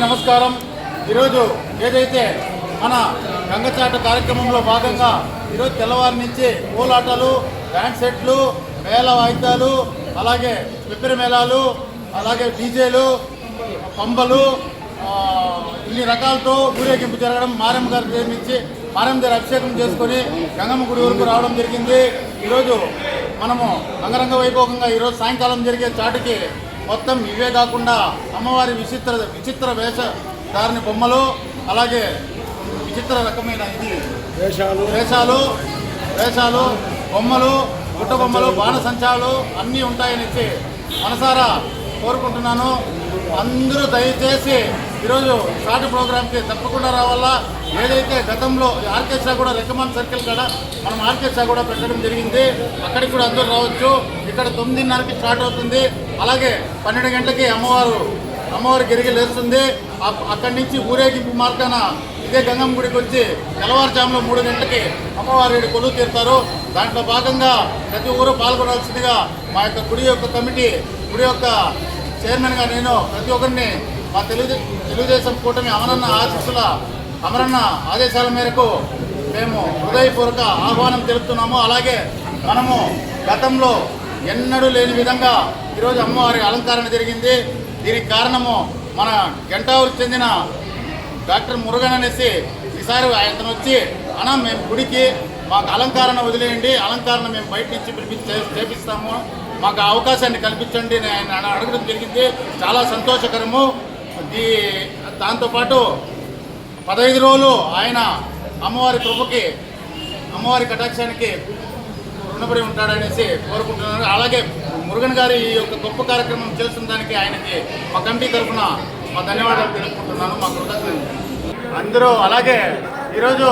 నమస్కారం. ఈరోజు ఏదైతే మన గంగచాట కార్యక్రమంలో భాగంగా ఈరోజు తెల్లవారి నుంచి కోలాటలు, డ్యాన్స్ సెట్లు, మేళ వాయిద్యాలు, అలాగే పిప్పిరి మేళాలు, అలాగే డీజేలు, పంబలు, ఇన్ని రకాలతో ఊరేగింపు జరగడం, మారమ్మ గారు ప్రేమించి మారమ్మ గారి అభిషేకం చేసుకొని గంగమ్మ గుడి వరకు రావడం జరిగింది. ఈరోజు మనము అంగరంగ వైభోగంగా ఈరోజు సాయంకాలం జరిగే చాటుకి మొత్తం ఇవే కాకుండా అమ్మవారి విచిత్ర వేషధారణ బొమ్మలు, అలాగే విచిత్ర రకమైన వేషాలు, బొమ్మలు, గుట్ట బొమ్మలు, బాణసంచాలు అన్నీ ఉంటాయని మనసారా కోరుకుంటున్నాను. అందరూ దయచేసి ఈరోజు షార్ట్ ప్రోగ్రామ్కి తప్పకుండా రావాలా. ఏదైతే గతంలో ఆర్కెస్ట్రా కూడా రెకమాండ్ సర్కిల్ కూడా మనం ఆర్కెస్ట్రా కూడా పెట్టడం జరిగింది, అక్కడికి కూడా అందరూ రావచ్చు. ఇక్కడ 9:30కి స్టార్ట్ అవుతుంది. అలాగే 12 గంటలకి అమ్మవారి గిరిగి లేస్తుంది. అక్కడి నుంచి ఊరేగింపు మార్గాన ఇదే గంగమ్మ గుడికి వచ్చి తెల్లవారుజాములో 3 గంటలకి అమ్మవారి కొలువు తీరుతారు. దాంట్లో భాగంగా ప్రతి ఒక్కరూ పాల్గొనాల్సిందిగా మా యొక్క గుడి యొక్క కమిటీ, గుడి యొక్క చైర్మన్గా నేను ప్రతి ఒక్కరిని మా తెలుగుదేశం కూటమి అమరన్న ఆదేశాల మేరకు మేము హృదయపూర్వక ఆహ్వానం తెలుపుతున్నాము. అలాగే మనము గతంలో ఎన్నడూ లేని విధంగా ఈరోజు అమ్మవారి అలంకరణ జరిగింది. దీనికి కారణము మన గంటావూరుకు చెందిన డాక్టర్ మురుగన్ అనేసి ఈసారి అతను వచ్చి మేము గుడికి మాకు అలంకరణ వదిలేయండి, అలంకరణ మేము బయట నుంచి చేపిస్తాము, మాకు అవకాశాన్ని కల్పించండి అని అడగడం జరిగింది. చాలా సంతోషకరము. దాంతోపాటు 15 రోజులు ఆయన అమ్మవారి కృపకి, అమ్మవారి కటాక్షానికి రుణపడి ఉంటాడనేసి కోరుకుంటున్నాను. అలాగే మురుగన్ గారి ఈ యొక్క గొప్ప కార్యక్రమం చేస్తున్న దానికి ఆయనకి మా కమిటీ తరఫున మా ధన్యవాదాలు తెలుపుకుంటున్నాను, మా కృతజ్ఞతలు అందరూ. అలాగే ఈరోజు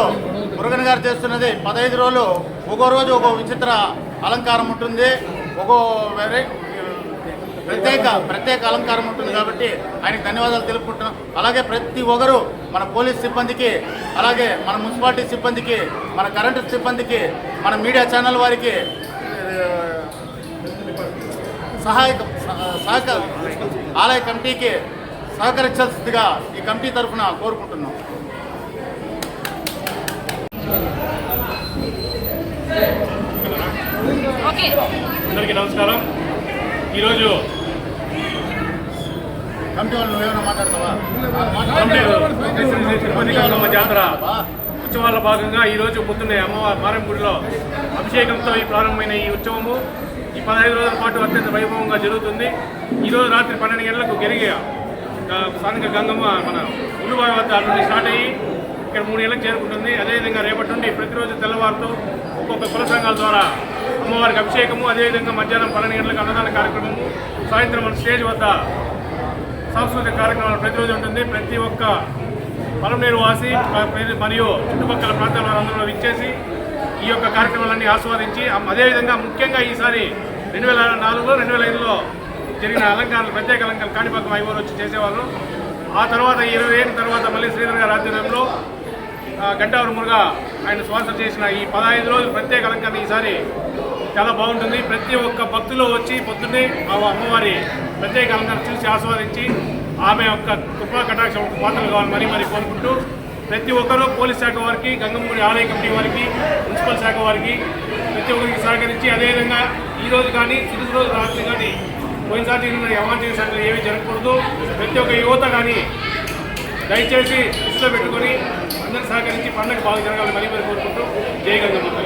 మురుగన్ గారు చేస్తున్నది 15 రోజులు ఒక్కో రోజు ఒక్కో విచిత్ర అలంకారం ఉంటుంది, ఒక్కో ప్రత్యేక అలంకారం ఉంటుంది. కాబట్టి ఆయనకు ధన్యవాదాలు తెలుపుకుంటున్నాం. అలాగే ప్రతి ఒక్కరు మన పోలీస్ సిబ్బందికి, అలాగే మన మున్సిపాలిటీ సిబ్బందికి, మన కరెంటు సిబ్బందికి, మన మీడియా ఛానల్ వారికి ఆలయ కమిటీకి సహకరించాల్సిందిగా ఈ కమిటీ తరఫున కోరుకుంటున్నాం. అందరికీ నమస్కారం. ఈరోజు కమిటీ వాళ్ళు నువ్వేమైనా మాట్లాడతావా? తిరుపతి గంగమ్మ జాతర ఉత్సవాల భాగంగా ఈరోజు పొద్దున్నే అమ్మవారి మారమ్మ గుడిలో అభిషేకంతో ప్రారంభమైన ఈ ఉత్సవము ఈ 15 రోజుల పాటు అత్యంత వైభవంగా జరుగుతుంది. ఈరోజు రాత్రి 12 గంటలకు గిరిగా స్థానిక గంగమ్మ మన ఉల్లుబావి వద్ద నుండి స్టార్ట్ అయ్యి ఇక్కడ 3 గంటలకు చేరుకుంటుంది. అదేవిధంగా రేపటి నుండి ప్రతిరోజు తెల్లవారుతో ఒక్కొక్క కుల సంఘాల ద్వారా అమ్మవారికి అభిషేకము, అదేవిధంగా మధ్యాహ్నం 12 గంటలకు అన్నదాన కార్యక్రమము, సాయంత్రం మన స్టేజ్ వద్ద సాంస్కృతిక కార్యక్రమాలు ప్రతిరోజు ఉంటుంది. ప్రతి ఒక్క పలమనేరు వాసి మరియు చుట్టుపక్కల ప్రాంతాల వారందరూ విచ్చేసి ఈ యొక్క కార్యక్రమాలన్నీ ఆస్వాదించి, అదేవిధంగా ముఖ్యంగా ఈసారి 2004లో 2005లో జరిగిన అలంకారాలు, ప్రత్యేక అలంకారాలు కాణిపాకం ఐవోరు వచ్చి చేసేవాళ్ళు. ఆ తర్వాత 20 ఏళ్ళ తర్వాత మళ్ళీ శ్రీధర్ గారి ఆధ్వర్యంలో గంటావూరు మురుగా ఆయన స్పాన్సర్ చేసిన ఈ 15 రోజులు ప్రత్యేక అలంకరణ ఈసారి చాలా బాగుంటుంది. ప్రతి ఒక్క భక్తులు వచ్చి పొద్దున్నే అమ్మవారి ప్రత్యేక అలంకరణ చూసి ఆస్వాదించి ఆమె యొక్క కృపా కటాక్షం పాత్రలు కావాలని మరీ కోరుకుంటూ, ప్రతి ఒక్కరూ పోలీస్ శాఖ వారికి, గంగమ్మ గుడి ఆలయ కమిటీ వారికి, మున్సిపల్ శాఖ వారికి ప్రతి ఒక్కరికి సహకరించి, అదేవిధంగా ఈరోజు కానీ తిరుగు రోజు రాత్రి కానీ పోయినసారి అవాంఛనీయ సంఘటనలు ఏమీ జరగకూడదు. ప్రతి ఒక్క యువత కానీ దయచేసి దృష్టిలో పెట్టుకొని అందరూ సహకరించి పండుగ బాగా జరగాలని మరీ కోరుకుంటూ జై గంగమ్మ.